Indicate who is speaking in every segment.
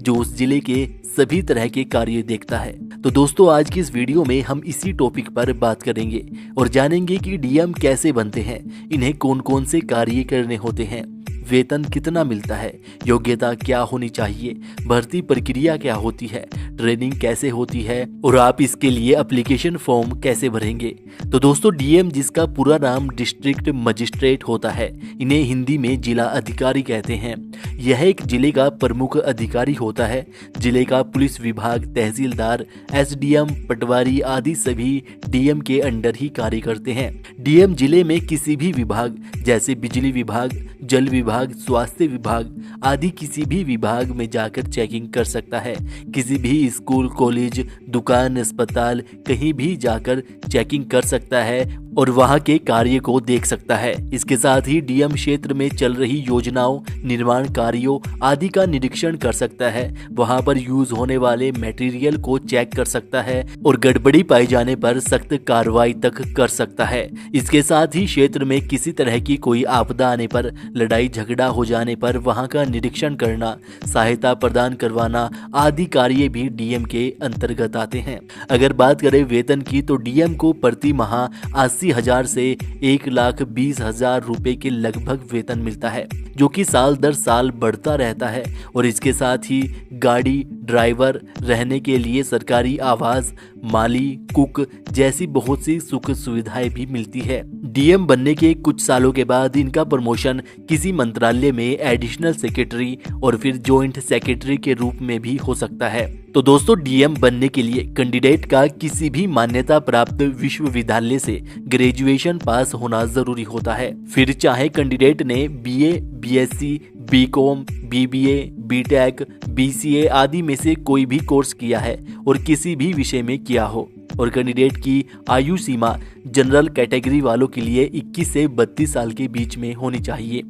Speaker 1: जो उस जिले के सभी तरह के कार्य देखता है। तो दोस्तों, आज की इस वीडियो में हम इसी टॉपिक पर बात करेंगे और जानेंगे कि डीएम कैसे बनते हैं, इन्हें कौन कौन से कार्य करने होते हैं, वेतन कितना मिलता है, योग्यता क्या होनी चाहिए, भर्ती प्रक्रिया क्या होती है, ट्रेनिंग कैसे होती है और आप इसके लिए एप्लीकेशन फॉर्म कैसे भरेंगे। तो दोस्तों, डीएम जिसका पूरा नाम डिस्ट्रिक्ट मजिस्ट्रेट होता है, इन्हें हिंदी में जिला अधिकारी कहते हैं। यह एक जिले का प्रमुख अधिकारी होता है। जिले का पुलिस विभाग, तहसीलदार, एसडीएम, पटवारी आदि सभी डीएम के अंडर ही कार्य करते हैं। डीएम जिले में किसी भी विभाग जैसे बिजली विभाग, जल विभाग, स्वास्थ्य विभाग आदि किसी भी विभाग में जाकर चेकिंग कर सकता है। किसी भी स्कूल, कॉलेज, दुकान, अस्पताल कहीं भी जाकर चेकिंग कर सकता है और वहां के कार्य को देख सकता है। इसके साथ ही डीएम क्षेत्र में चल रही योजनाओं, निर्माण कार्यों आदि का निरीक्षण कर सकता है। वहां पर यूज होने वाले मटेरियल को चेक कर सकता है और गड़बड़ी पाए जाने पर सख्त कार्रवाई तक कर सकता है। इसके साथ ही क्षेत्र में किसी तरह की कोई आपदा आने पर, लड़ाई झगड़ा हो जाने पर वहां का निरीक्षण करना, सहायता प्रदान करवाना आदि कार्य भी डीएम के अंतर्गत आते हैं। अगर बात करें वेतन की, तो डीएम को प्रति माह 80,000 से 1,20,000 रुपए के लगभग वेतन मिलता है, जो कि साल दर साल बढ़ता रहता है। और इसके साथ ही गाड़ी, ड्राइवर, रहने के लिए सरकारी आवास, माली, कुक जैसी बहुत सी सुख सुविधाएं भी मिलती है। डीएम बनने के कुछ सालों के बाद इनका प्रमोशन किसी मंत्रालय में एडिशनल सेक्रेटरी और फिर जॉइंट सेक्रेटरी के रूप में भी हो सकता है। तो दोस्तों, डीएम बनने के लिए कैंडिडेट का किसी भी मान्यता प्राप्त विश्वविद्यालय से ग्रेजुएशन पास होना जरूरी होता है। फिर चाहे कैंडिडेट ने BA, BSc, BCom, BBA, BTech, BCA आदि में से कोई भी कोर्स किया है और किसी भी विषय में किया हो। और कैंडिडेट की आयु सीमा जनरल कैटेगरी वालों के लिए 21 से 32 साल के बीच में होनी चाहिए,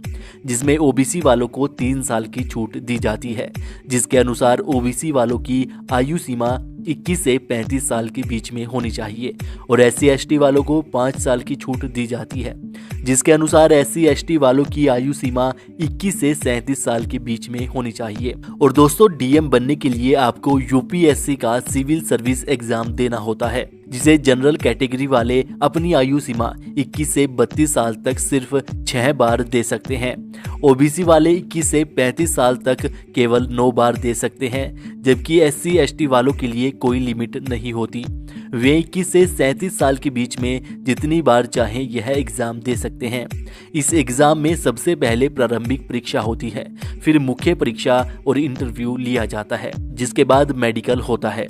Speaker 1: जिसमें ओबीसी वालों को 3 साल की छूट दी जाती है, जिसके अनुसार ओबीसी वालों की आयु सीमा 21 से 35 साल के बीच में होनी चाहिए और एससी एसटी वालों को 5 साल की छूट दी जाती है, जिसके अनुसार एससी एसटी वालों की आयु सीमा 21 से 37 साल के बीच में होनी चाहिए। और दोस्तों, डीएम बनने के लिए आपको यूपीएससी का सिविल सर्विस एग्जाम देना होता है, जिसे जनरल कैटेगरी वाले अपनी आयु सीमा 21 से 32 साल तक सिर्फ 6 बार दे सकते हैं। ओबीसी वाले 21 से 35 साल तक केवल 9 बार दे सकते हैं, जबकि एससी एसटी वालों के लिए कोई लिमिट नहीं होती। वे 21 से 37 साल के बीच में जितनी बार चाहें यह एग्जाम दे सकते हैं। इस एग्जाम में सबसे पहले प्रारंभिक परीक्षा होती है, फिर मुख्य परीक्षा और इंटरव्यू लिया जाता है, जिसके बाद मेडिकल होता है।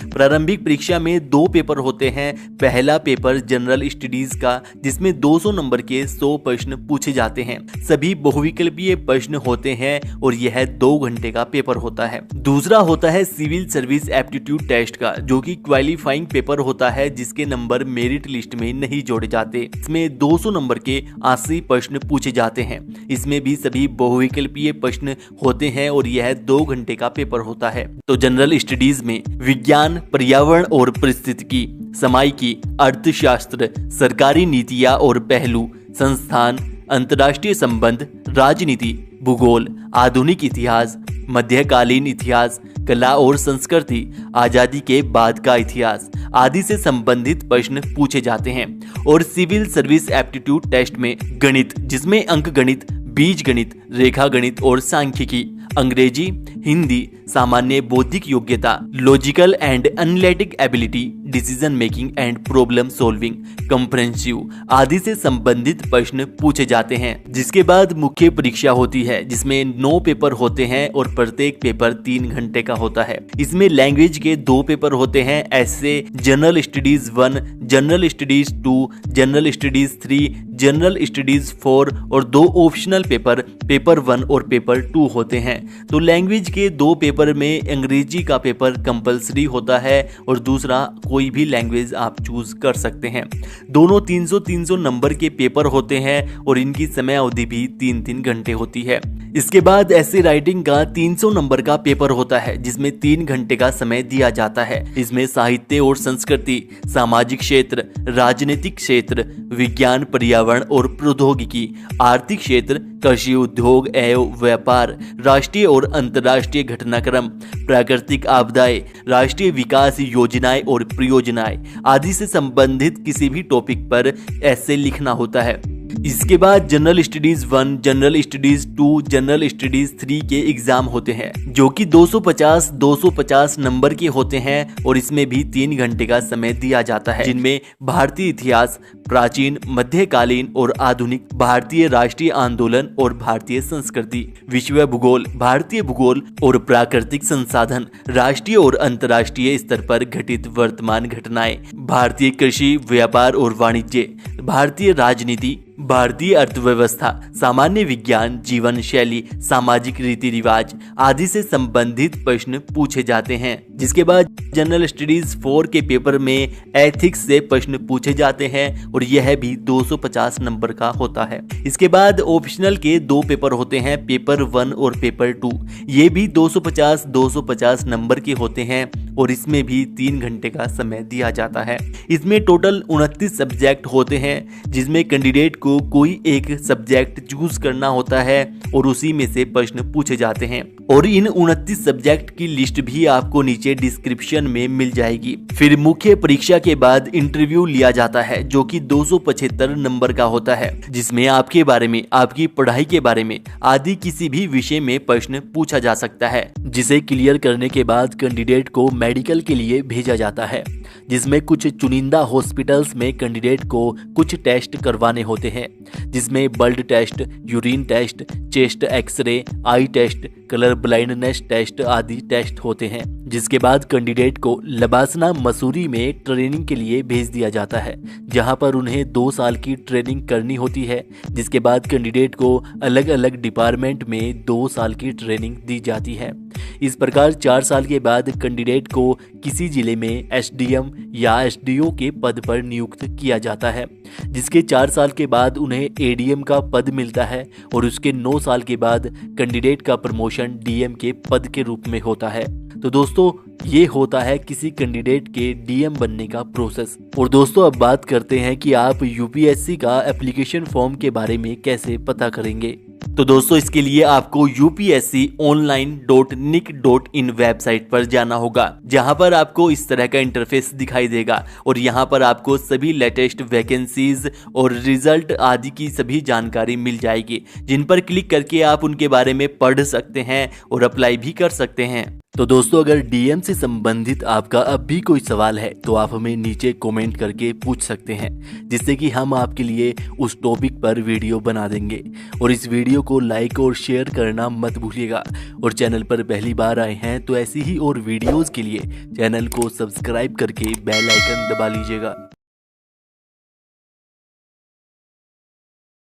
Speaker 1: प्रारंभिक परीक्षा में 2 पेपर होते हैं। पहला पेपर जनरल स्टडीज का, जिसमें 200 नंबर के 100 प्रश्न पूछे जाते हैं। सभी बहुविकल्पीय प्रश्न होते हैं और यह 2 घंटे का पेपर होता है। दूसरा होता है सिविल सर्विस एप्टीट्यूड टेस्ट का, जो कि क्वालिफाइंग पेपर होता है, जिसके नंबर मेरिट लिस्ट में नहीं जोड़े जाते। इसमें 200 नंबर के 80 प्रश्न पूछे जाते हैं। इसमें भी सभी बहुविकल्पीय प्रश्न होते हैं और यह 2 घंटे का पेपर होता है। तो जनरल स्टडीज में विज्ञान, पर्यावरण और परिस्थितिकी, समाजिकी, अर्थशास्त्र, सरकारी नीतियां और पहलू, संस्थान, अंतर्राष्ट्रीय संबंध, राजनीति, भूगोल, आधुनिक इतिहास, मध्यकालीन इतिहास, कला और संस्कृति, आजादी के बाद का इतिहास आदि से संबंधित प्रश्न पूछे जाते हैं। और सिविल सर्विस एप्टीट्यूड टेस्ट में गणित, जिसमें अंक गणित, बीज गणित, रेखा गणित और सांख्यिकी, अंग्रेजी, हिंदी, सामान्य बौद्धिक योग्यता, logical and analytic ability, decision making and problem solving, comprehensive आदि से संबंधित प्रश्न पूछे जाते हैं। जिसके बाद मुख्य परीक्षा होती है, जिसमें 9 पेपर होते हैं और प्रत्येक पेपर 3 घंटे का होता है। इसमें लैंग्वेज के 2 पेपर होते हैं, ऐसे general studies 1, general studies 2, general studies 3, general studies 4 और 2 ऑप्शनल पेपर 1 और पेपर 2 होते हैं। तो लैंग्वेज के 2 पेपर में अंग्रेजी का पेपर कंपलसरी होता है और दूसरा कोई भी लैंग्वेज आप चूज कर सकते हैं। दोनों 300-300 नंबर के पेपर होते हैं और इनकी समय अवधि भी 3-3 घंटे होती है। इसके बाद ऐसे राइटिंग का 300 नंबर का पेपर होता है, जिसमें 3 घंटे का समय दिया जाता है। इसमें साहित्य और संस्कृति, सामाजिक क्षेत्र, राजनीतिक क्षेत्र, विज्ञान, पर्यावरण और प्रौद्योगिकी, आर्थिक क्षेत्र, कृषि, उद्योग एवं व्यापार, राष्ट्रीय और अंतर्राष्ट्रीय घटनाक्रम, प्राकृतिक आपदाएं, राष्ट्रीय विकास योजनाएं और परियोजनाएं आदि से संबंधित किसी भी टॉपिक पर ऐसे लिखना होता है। इसके बाद general studies 1, general studies 2, general studies 3 के एग्जाम होते हैं जो कि 250 नंबर के होते हैं और इसमें भी 3 घंटे का समय दिया जाता है, जिनमें भारतीय इतिहास, प्राचीन, मध्यकालीन और आधुनिक, भारतीय राष्ट्रीय आंदोलन और भारतीय संस्कृति, विश्व भूगोल, भारतीय भूगोल और प्राकृतिक संसाधन, राष्ट्रीय और अंतर्राष्ट्रीय स्तर पर घटित वर्तमान घटनाएं, भारतीय कृषि, व्यापार और वाणिज्य, भारतीय राजनीति, भारतीय अर्थव्यवस्था, सामान्य विज्ञान, जीवन शैली, सामाजिक रीति रिवाज आदि से संबंधित प्रश्न पूछे जाते हैं। जिसके बाद जनरल स्टडीज 4 के पेपर में एथिक्स से प्रश्न पूछे जाते हैं और यह भी 250 नंबर का होता है। इसके बाद ऑप्शनल के 2 पेपर होते हैं, पेपर 1 और पेपर 2। ये भी 250 नंबर के होते हैं और इसमें भी 3 घंटे का समय दिया जाता है। इसमें टोटल 29 सब्जेक्ट होते हैं जिसमें कैंडिडेट को कोई एक सब्जेक्ट चूज करना होता है और उसी में से प्रश्न पूछे जाते हैं और इन 29 सब्जेक्ट की लिस्ट भी आपको नीचे डिस्क्रिप्शन में मिल जाएगी। फिर मुख्य परीक्षा के बाद इंटरव्यू लिया जाता है जो कि 275 नंबर का होता है, जिसमें आपके बारे में, आपकी पढ़ाई के बारे में आदि किसी भी विषय में प्रश्न पूछा जा सकता है, जिसे क्लियर करने के बाद कैंडिडेट को मेडिकल के लिए भेजा जाता है, जिसमें कुछ चुनिंदा हॉस्पिटल्स में कैंडिडेट को कुछ टेस्ट करवाने होते हैं, जिसमें blood test, urine test, chest X-ray, eye test, colour blindness test आदि टेस्ट होते हैं। जिसके बाद कैंडिडेट को लबासना मसूरी में ट्रेनिंग के लिए भेज दिया जाता है, जहां पर उन्हें 2 साल की ट्रेनिंग करनी होती है। जिसके बाद कैंडिडेट को अलग अलग डिपार्टमेंट में 2 साल की ट्रेनिंग दी जाती है। इस प्रकार 4 साल के बाद कैंडिडेट को किसी जिले में एसडीएम या एसडीओ के पद पर नियुक्त किया जाता है, जिसके 4 साल के बाद उन्हें एडीएम का पद मिलता है और उसके 9 साल के बाद कैंडिडेट का प्रमोशन डीएम के पद के रूप में होता है। तो दोस्तों ये होता है किसी कैंडिडेट के डीएम बनने का प्रोसेस। और दोस्तों अब बात करते हैं कि आप यूपीएससी का एप्लीकेशन फॉर्म के बारे में कैसे पता करेंगे। तो दोस्तों इसके लिए आपको upsconline.nic.in वेबसाइट पर जाना होगा, जहां पर आपको इस तरह का इंटरफेस दिखाई देगा और यहां पर आपको सभी लेटेस्ट वैकेंसीज और रिजल्ट आदि की सभी जानकारी मिल जाएगी, जिन पर क्लिक करके आप उनके बारे में पढ़ सकते हैं और अप्लाई भी कर सकते हैं। तो दोस्तों अगर डीएम से संबंधित आपका अब भी कोई सवाल है तो आप हमें नीचे कमेंट करके पूछ सकते हैं, जिससे कि हम आपके लिए उस टॉपिक पर वीडियो बना देंगे। और इस वीडियो को लाइक और शेयर करना मत भूलिएगा। और चैनल पर पहली बार आए हैं तो ऐसी ही और वीडियोस के लिए चैनल को सब्सक्राइब करके बेल आइकन दबा लीजिएगा।